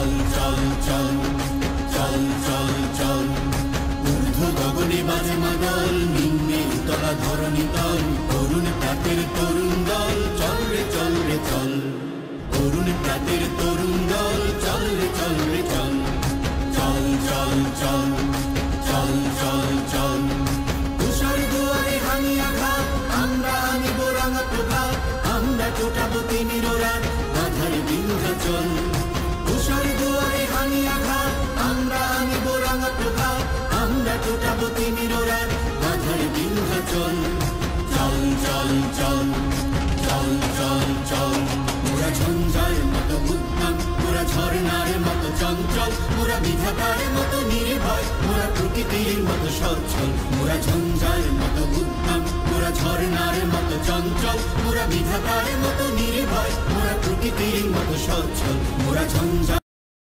চল চল চল চল চল চল ঊর্ধ্ব গগনে বাজে মাদল, নিম্নে উতলা ধরণী তল, তরুণ প্রাতের তরুণ দল, চল রে চল রে চল, তরুণ প্রাতের তরুণ দল, চল রে চল রে চল, চল চল চল চল চল চল। তুষার দুয়ারে হানি আঘাত, আমরা আনিব রাঙা প্রভাত, আমরা টোটাবো তিমির রাত, বাধার বিন্ধ্যাচল। তুষার দুয়ারে হানি আঘাত, আমরা আনিব রাঙা প্রভাত, আমরা টোটাবো তিমির রাত, বাধার বিন্ধ্যাচল। চল চল চল চল চল চল। মোরা ঝঞ্ঝার মতো উদ্যম, মোরা ঝর্ণার মতো চঞ্চল, মোরা বিধাতার মতো নির্ভয়, মোরা প্রকৃতির মতো সচ্ছল। মোরা ঝঞ্ঝার মতো উদ্যম, মোরা ঝর্ণার মতো চঞ্চল, মোরা বিধাতার মতো নির্ভয়, মোরা প্রকৃতির মতো সচ্ছল। মোরা ঝঞ্ঝার